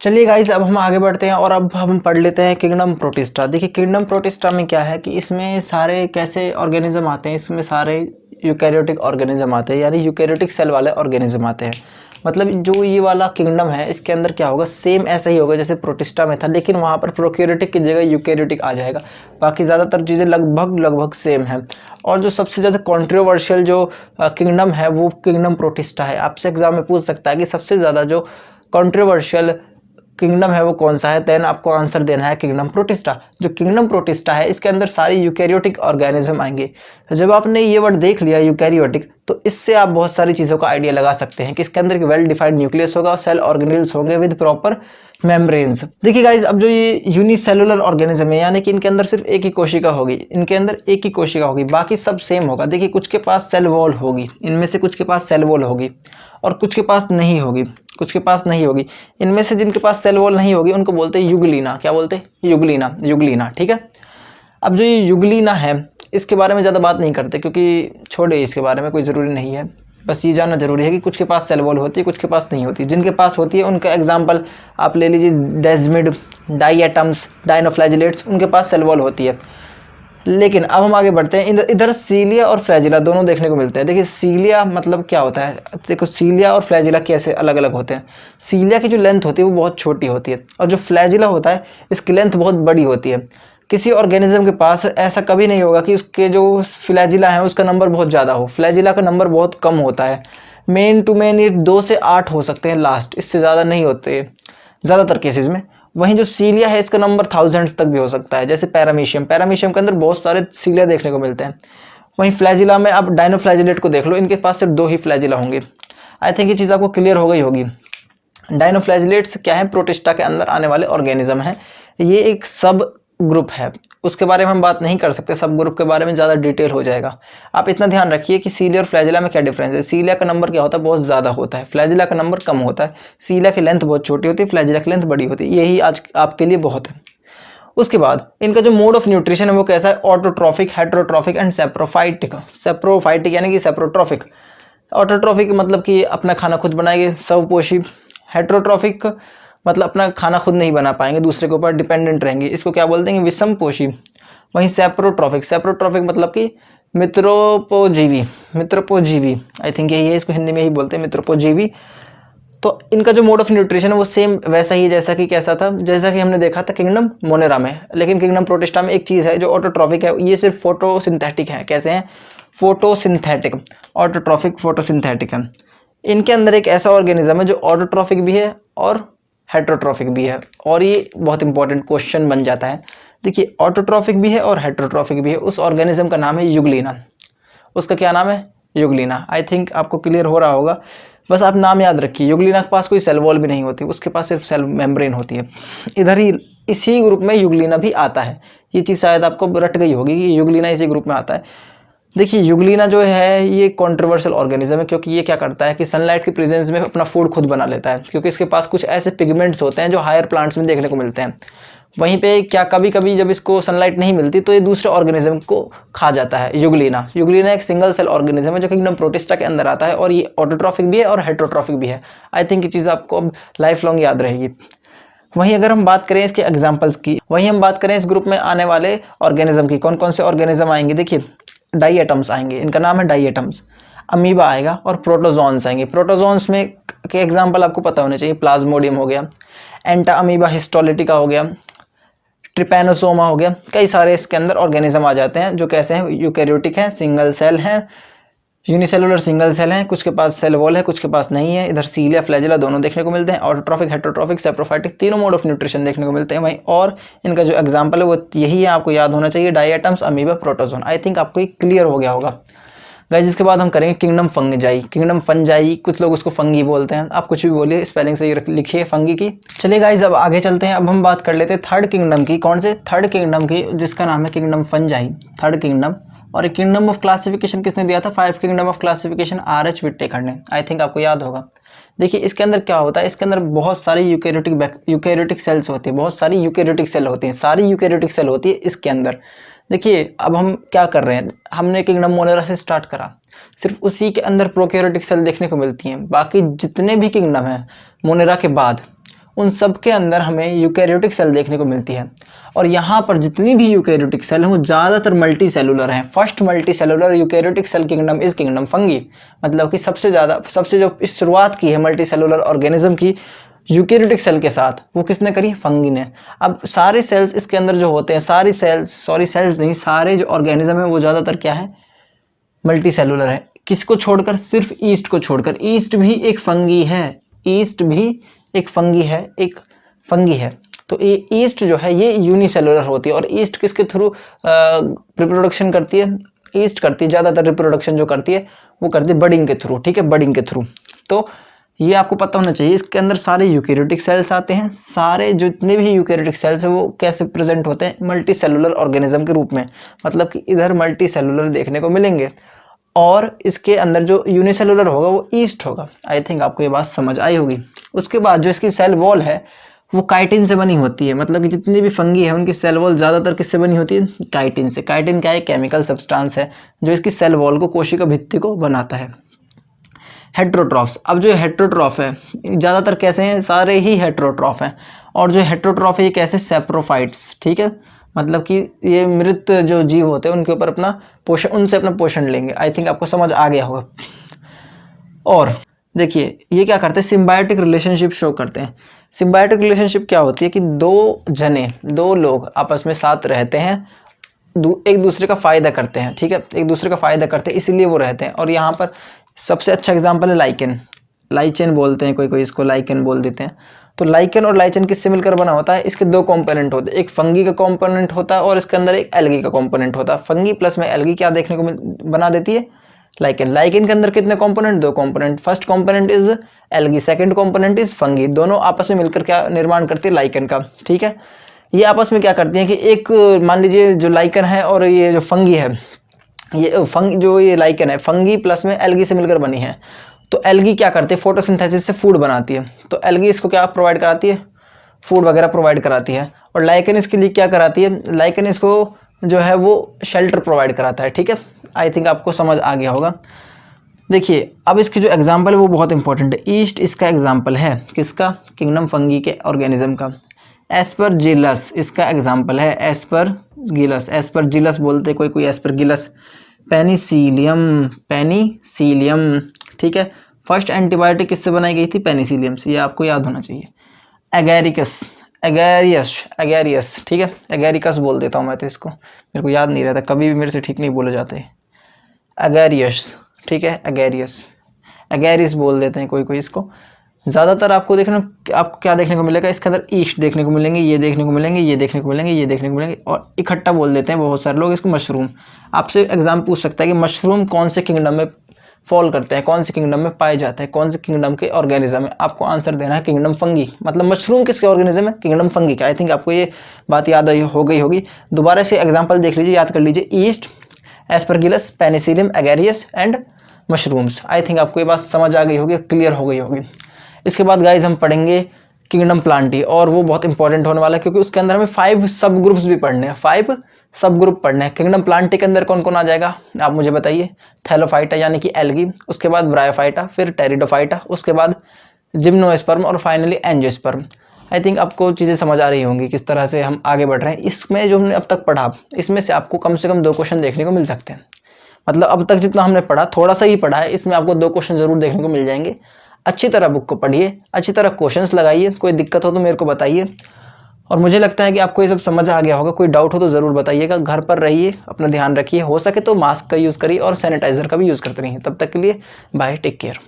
चलिए गाइस, अब हम आगे बढ़ते हैं और अब हम पढ़ लेते हैं किंगडम प्रोटिस्टा। देखिए किंगडम प्रोटिस्टा में क्या है कि इसमें सारे कैसे ऑर्गेनिज्म आते हैं, इसमें सारे यूकैरियोटिक ऑर्गेनिज्म आते हैं, यानी यूकैरियोटिक सेल वाले ऑर्गेनिज्म आते हैं। मतलब जो ये वाला किंगडम है इसके अंदर क्या होगा, सेम ऐसा ही होगा जैसे प्रोटिस्टा में था, लेकिन वहाँ पर प्रोकैरियोटिक की जगह यूकैरियोटिक आ जाएगा। बाकी ज़्यादातर चीज़ें लगभग सेम है। और जो सबसे ज़्यादा कॉन्ट्रोवर्शियल जो किंगडम है वो किंगडम प्रोटिस्टा है। आपसे एग्जाम में पूछ सकता है कि सबसे ज़्यादा जो कॉन्ट्रोवर्शियल किंगडम है वो कौन सा है, देन आपको आंसर देना है किंगडम प्रोटिस्टा। जो किंगडम प्रोटिस्टा है इसके अंदर सारी यूकैरियोटिक ऑर्गेनिज्म आएंगे। जब आपने ये वर्ड देख लिया यूकैरियोटिक, तो इससे आप बहुत सारी चीज़ों का आइडिया लगा सकते हैं कि इसके अंदर वेल डिफाइंड न्यूक्लियस होगा, सेल ऑर्गेनेल्स होंगे विद प्रॉपर मेम्ब्रेन्स। देखिए गाइज, अब जो ये यूनिसेलुलर ऑर्गेनिज्म है यानी कि इनके अंदर सिर्फ एक ही कोशिका होगी, इनके अंदर एक ही कोशिका होगी, बाकी सब सेम होगा। देखिए कुछ के पास सेल वॉल होगी, इनमें से कुछ के पास सेल वॉल होगी और कुछ के पास नहीं होगी, कुछ के पास नहीं होगी। इनमें से जिनके पास सेल वॉल नहीं होगी उनको बोलते हैं युगलीना। क्या बोलते हैं? Euglena, euglena. ठीक है। अब जो ये युगलीना है इसके बारे में ज़्यादा बात नहीं करते क्योंकि छोड़े, इसके बारे में कोई ज़रूरी नहीं है। बस ये जानना जरूरी है कि कुछ के पास सेल वॉल होती है, कुछ के पास नहीं होती। जिनके पास होती है उनका एग्जाम्पल आप ले लीजिए, डेस्मिड, डाइएटम्स, डायनोफ्लैजिलेट्स, उनके पास सेल वॉल होती है। लेकिन अब हम आगे बढ़ते हैं, इधर सीलिया और फ्लैजिला दोनों देखने को मिलते हैं। देखिए सीलिया मतलब क्या होता है, देखो सीलिया और फ्लैजिला कैसे अलग अलग होते हैं। सीलिया की जो लेंथ होती है वो बहुत छोटी होती है और जो फ्लैजिला होता है इसकी लेंथ बहुत बड़ी होती है। किसी ऑर्गेनिज्म के पास ऐसा कभी नहीं होगा कि उसके जो फ्लैजिला है उसका नंबर बहुत ज़्यादा हो, फ्लैजिला का नंबर बहुत कम होता है। मेन टू मेन ये 2 से 8 हो सकते हैं लास्ट, इससे ज़्यादा नहीं होते ज़्यादातर केसेस में। वहीं जो सीलिया है इसका नंबर थाउजेंड्स तक भी हो सकता है, जैसे पैरामीशियम, पैरामीशियम के अंदर बहुत सारे सीलिया देखने को मिलते हैं। वहीं फ्लैजिला में आप डायनोफ्लैजिलेट को देख लो, इनके पास सिर्फ 2 ही फ्लैजिला होंगे। आई थिंक ये चीज़ आपको क्लियर हो गई होगी। डायनोफ्लैजिलेट्स क्या है, प्रोटिस्टा के अंदर आने वाले ऑर्गेनिज्म है। ये एक सब ग्रुप है, उसके बारे में हम बात नहीं कर सकते, सब ग्रुप के बारे में ज़्यादा डिटेल हो जाएगा। आप इतना ध्यान रखिए कि सीलिया और फ्लैजिला में क्या डिफरेंस है। सीलिया का नंबर क्या होता है, बहुत ज़्यादा होता है, फ्लैजिला का नंबर कम होता है। सीलिया की लेंथ बहुत छोटी होती है, फ्लैजिला की लेंथ बड़ी होती है। यही आज आपके लिए बहुत है। उसके बाद इनका जो मोड ऑफ न्यूट्रिशन है वो कैसा है, autotrophic, heterotrophic and saprophytic. Saprophytic यानी कि सेप्रोट्रॉफिक। ऑटोट्रॉफिक मतलब कि अपना खाना खुद बनाएंगे, स्वपोषी। हेट्रोट्रॉफिक मतलब अपना खाना खुद नहीं बना पाएंगे, दूसरे के ऊपर डिपेंडेंट रहेंगे, इसको क्या बोलते हैं, विषमपोषी। वहीं सेप्रोट्रॉफिक, सेप्रोट्रॉफिक मतलब कि मित्रोपजीवी, मित्रोपजीवी आई थिंक यही है, इसको हिंदी में ही बोलते हैं मित्रोपजीवी। तो इनका जो मोड ऑफ न्यूट्रिशन है वो सेम वैसा ही जैसा कि कैसा था, जैसा कि हमने देखा था किंगडम मोनेरा में। लेकिन किंगडम प्रोटिस्टा में एक चीज़ है जो ऑटोट्रॉफिक है, ये सिर्फ फोटोसिंथेटिक है। कैसे हैं? फोटोसिंथेटिक। ऑटोट्रॉफिक, फोटोसिंथेटिक है। इनके अंदर एक ऐसा ऑर्गेनिज्म है जो ऑटोट्रॉफिक भी है और हेट्रोट्रॉफिक भी है। और ये बहुत इंपॉर्टेंट क्वेश्चन बन जाता है। देखिए ऑटोट्रॉफिक भी है और हेट्रोट्रॉफिक भी है। उस ऑर्गेनिज्म का नाम है युगलीना। उसका क्या नाम है? युगलीना। आई थिंक आपको क्लियर हो रहा होगा, बस आप नाम याद रखिए। युगलीना के पास कोई सेल वॉल भी नहीं होती, उसके पास सिर्फ सेल मेम्ब्रेन होती है। इधर ही इसी ग्रुप में युगलीना भी आता है। ये चीज़ शायद आपको रट गई होगी कि युगलीना इसी ग्रुप में आता है। देखिए युगलीना जो है ये कॉन्ट्रोवर्शियल ऑर्गेनिज्म है, क्योंकि ये क्या करता है कि सनलाइट की प्रेजेंस में अपना फूड खुद बना लेता है, क्योंकि इसके पास कुछ ऐसे पिगमेंट्स होते हैं जो हायर प्लांट्स में देखने को मिलते हैं। वहीं पे क्या कभी कभी जब इसको सनलाइट नहीं मिलती तो ये दूसरे ऑर्गेनिज्म को खा जाता है। युगलीना, युगलीना एक सिंगल सेल ऑर्गेनिज्म है जो किंगडम प्रोटिस्टा के अंदर आता है और ये ऑटोट्रॉफिक भी है और हेट्रोट्रॉफिक भी है। आई थिंक ये चीज़ आपको अब लाइफ लॉन्ग याद रहेगी। वहीं अगर हम बात करें इसके एग्जाम्पल्स की, वहीं हम बात करें इस ग्रुप में आने वाले ऑर्गेनिज्म की, कौन कौन से ऑर्गेनिज्म आएंगे। देखिए डाइएटम्स आएंगे, इनका नाम है डाइएटम्स। अमीबा आएगा और प्रोटोजोन्स आएंगे। प्रोटोजोन्स में के एग्जाम्पल आपको पता होने चाहिए, प्लाज्मोडियम हो गया, एंटा अमीबा हिस्टोलिटिका हो गया, ट्रिपैनोसोमा हो गया। कई सारे इसके अंदर ऑर्गेनिज्म आ जाते हैं जो कैसे हैं, यूकैरियोटिक हैं, सिंगल सेल हैं, यूनिसेलुलर सिंगल सेल हैं, कुछ के पास सेल वॉल है, कुछ के पास नहीं है। इधर सीलिया फ्लैजिला दोनों देखने को मिलते हैं। ऑटोट्रॉफिक, हेट्रोट्रॉफिक, सेप्रोफाइटिक तीनों मोड ऑफ न्यूट्रिशन देखने को मिलते हैं। वहीं और इनका जो एग्जाम्पल है वो यही है, आपको याद होना चाहिए, डाइएटम्स, अमीबा, प्रोटोजोन। आई थिंक आपको ये क्लियर हो गया होगा गाइस। इसके बाद हम करेंगे किंगडम फंजाई। किंगडम फंजाई, कुछ लोग उसको फंगी बोलते हैं, आप कुछ भी बोलिए, स्पेलिंग से लिखिए फंगी की। चलिए गाइस अब आगे चलते हैं। अब हम बात कर लेते हैं थर्ड किंगडम की। कौन से? थर्ड किंगडम की, जिसका नाम है किंगडम फंजाई, थर्ड किंगडम। और किंगडम ऑफ क्लासिफिकेशन किसने दिया था? 5 किंगडम ऑफ क्लासिफिकेशन आर.एच. विट्टेकर ने। आई थिंक आपको याद होगा। देखिए इसके अंदर क्या होता है, इसके अंदर बहुत सारी यूकैरियोटिक सेल्स होती है, बहुत सारी यूकैरियोटिक सेल होती हैं, सारी यूकैरियोटिक सेल होती है इसके अंदर। देखिए अब हम क्या कर रहे हैं, हमने किंगडम मोनेरा से स्टार्ट करा, सिर्फ उसी के अंदर प्रोकैरियोटिक सेल देखने को मिलती हैं। बाकी जितने भी किंगडम हैं मोनेरा के बाद उन सब के अंदर हमें यूकैरियोटिक सेल देखने को मिलती है। और यहाँ पर जितनी भी यूकैरियोटिक सेल हैं वो ज़्यादातर मल्टी सेलुलर हैं। First multi cellular eukaryotic cell kingdom is kingdom fungi, मतलब कि सबसे जो शुरुआत की है मल्टी सेलुलर ऑर्गेनिज्म की यूकैरियोटिक सेल के साथ, वो किसने करी? फंगी ने। अब सारे सेल्स इसके अंदर जो होते हैं, सारे जो ऑर्गेनिज्म है वो ज़्यादातर क्या है? मल्टी सेलुलर है। किसको छोड़कर? सिर्फ ईस्ट को छोड़कर। ईस्ट भी एक फंगी है, ईस्ट भी एक फंगी है। तो ये ईस्ट जो है ये यूनिसेलुलर होती है। और ईस्ट किसके थ्रू रिप्रोडक्शन करती है? ईस्ट करती है ज़्यादातर रिप्रोडक्शन जो करती है वो करती है बडिंग के थ्रू, ठीक है, बडिंग के थ्रू। तो ये आपको पता होना चाहिए। इसके अंदर सारे यूकैरियोटिक सेल्स आते हैं। सारे जितने भी यूकैरियोटिक सेल्स हैं वो कैसे प्रेजेंट होते हैं? मल्टी सेलुलर ऑर्गेनिज्म के रूप में, मतलब कि इधर मल्टी सेलुलर देखने को मिलेंगे और इसके अंदर जो यूनिसेलुलर होगा वो ईस्ट होगा। आई थिंक आपको ये बात समझ आई होगी। उसके बाद जो इसकी सेल वॉल है वो काइटिन से बनी होती है, मतलब कि जितनी भी फंगी है उनकी सेल वॉल ज़्यादातर किससे बनी होती है? काइटिन से। काइटिन क्या है? केमिकल सब्सटेंस है जो इसकी सेल वॉल को, कोशिका भित्ति को बनाता है। हेट्रोट्रॉफ्स, अब जो हेट्रोट्रॉफ है ज़्यादातर कैसे हैं? सारे ही हेट्रोट्रॉफ हैं। और जो हेट्रोट्रॉफ है ये कैसे? सैप्रोफाइट्स, ठीक है, मतलब कि ये मृत जो जीव होते हैं उनके ऊपर अपना पोषण, उनसे अपना पोषण लेंगे। आई थिंक आपको समझ आ गया होगा। और देखिए ये क्या करते हैं? सिम्बायोटिक रिलेशनशिप शो करते हैं। सिम्बायोटिक रिलेशनशिप क्या होती है कि दो लोग आपस में साथ रहते हैं, एक दूसरे का फ़ायदा करते हैं, ठीक है, एक दूसरे का फ़ायदा करते हैं इसीलिए वो रहते हैं। और यहाँ पर सबसे अच्छा एग्जाम्पल है लाइकेन। लाइचेन बोलते हैं, कोई इसको लाइकेन बोल देते हैं। तो लाइकेन और लाइचेन किससे मिलकर बना होता है? इसके दो कंपोनेंट होते हैं, एक फंगी का कंपोनेंट होता है और इसके अंदर एक एल्गी का कंपोनेंट होता है। फंगी प्लस में एल्गी क्या देखने को बना देती है? लाइकेन। लाइकेन के अंदर कितने कंपोनेंट? दो component. First component is algae, second component is fungi. दोनों आपस में मिलकर क्या निर्माण करती है? लाइकेन का, ठीक है। ये आपस में क्या करती हैं कि एक, मान लीजिए जो लाइकेन है और ये जो फंगी है, ये लाइकेन है फंगी प्लस में एल्गी से मिलकर बनी है। तो एल्गी क्या करती है? फोटोसिंथेसिस से फूड बनाती है। तो एल्गी इसको क्या प्रोवाइड कराती है? फूड वगैरह प्रोवाइड कराती है। और लाइकेन इसके लिए क्या कराती है? लाइकेन इसको जो है वो शेल्टर प्रोवाइड कराता है, ठीक है। आई थिंक आपको समझ आ गया होगा। देखिए अब इसकी जो एग्जाम्पल है वो बहुत इंपॉर्टेंट है। ईस्ट इसका एग्जाम्पल है, किसका? किंगडम फंगी के ऑर्गेनिज्म का। एस्परजिलस इसका एग्जाम्पल है, एस्परजिलस बोलते कोई एस्परगिलस। पेनिसिलियम, ठीक है। फर्स्ट एंटीबायोटिक किससे बनाई गई थी? पेनिसिलियम से, ये आपको याद होना चाहिए। एगेरियस, ठीक है, एगेरिकस बोल देता हूँ मैं तो इसको, मेरे को याद नहीं रहता, कभी भी मेरे से ठीक नहीं बोले जाते। एगेरियस, ठीक है, एगेरिस बोल देते हैं कोई इसको। ज़्यादातर आपको आपको क्या देखने को मिलेगा? इसके अंदर ईस्ट देखने को मिलेंगे, ये देखने को मिलेंगे, ये देखने को मिलेंगे, ये देखने को मिलेंगे। और इकट्ठा बोल देते हैं बहुत सारे लोग इसको मशरूम। आपसे एग्जाम पूछ सकता है कि मशरूम कौन से किंगडम में फॉल करते हैं, कौन से किंगडम में पाए जाते हैं, कौन से किंगडम के ऑर्गेनिज्म है? आपको आंसर देना है किंगडम फंगी। मतलब मशरूम किसके ऑर्गेनिज्म है? किंगडम फंगी का। आई थिंक आपको ये बात याद हो गई होगी। दोबारा से एग्जाम्पल देख लीजिए, याद कर लीजिए। Yeast, Aspergillus, Penicillium, Agaricus and mushrooms. I think आपको ये बात समझ आ गई होगी, क्लियर हो गई होगी। इसके बाद गाइज हम पढ़ेंगे किंगडम प्लांटी, और वो बहुत इंपॉर्टेंट होने वाला है क्योंकि उसके अंदर हमें 5 सब ग्रुप्स भी पढ़ने हैं, 5 सब ग्रुप पढ़ने हैं। किंगडम प्लांटी के अंदर कौन कौन आ जाएगा आप मुझे बताइए? थैलोफाइटा यानी कि एल्गी, उसके बाद ब्रायोफाइटा, फिर टेरिडोफाइटा, उसके बाद जिम्नोस्पर्म और फाइनली एंजियोस्पर्म। आई थिंक आपको चीज़ें समझ आ रही होंगी किस तरह से हम आगे बढ़ रहे हैं। इसमें जो हमने अब तक पढ़ा, इसमें से आपको कम से कम 2 क्वेश्चन देखने को मिल सकते हैं। मतलब अब तक जितना हमने पढ़ा थोड़ा सा ही पढ़ा है, इसमें आपको 2 क्वेश्चन जरूर देखने को मिल जाएंगे। अच्छी तरह बुक को पढ़िए, अच्छी तरह क्वेश्चंस लगाइए, कोई दिक्कत हो तो मेरे को बताइए। और मुझे लगता है कि आपको ये सब समझ आ गया होगा। कोई डाउट हो तो ज़रूर बताइएगा। घर पर रहिए, अपना ध्यान रखिए, हो सके तो मास्क का यूज़ करिए और सैनिटाइज़र का भी यूज़ करते रहिए। तब तक के लिए बाय, टेक केयर।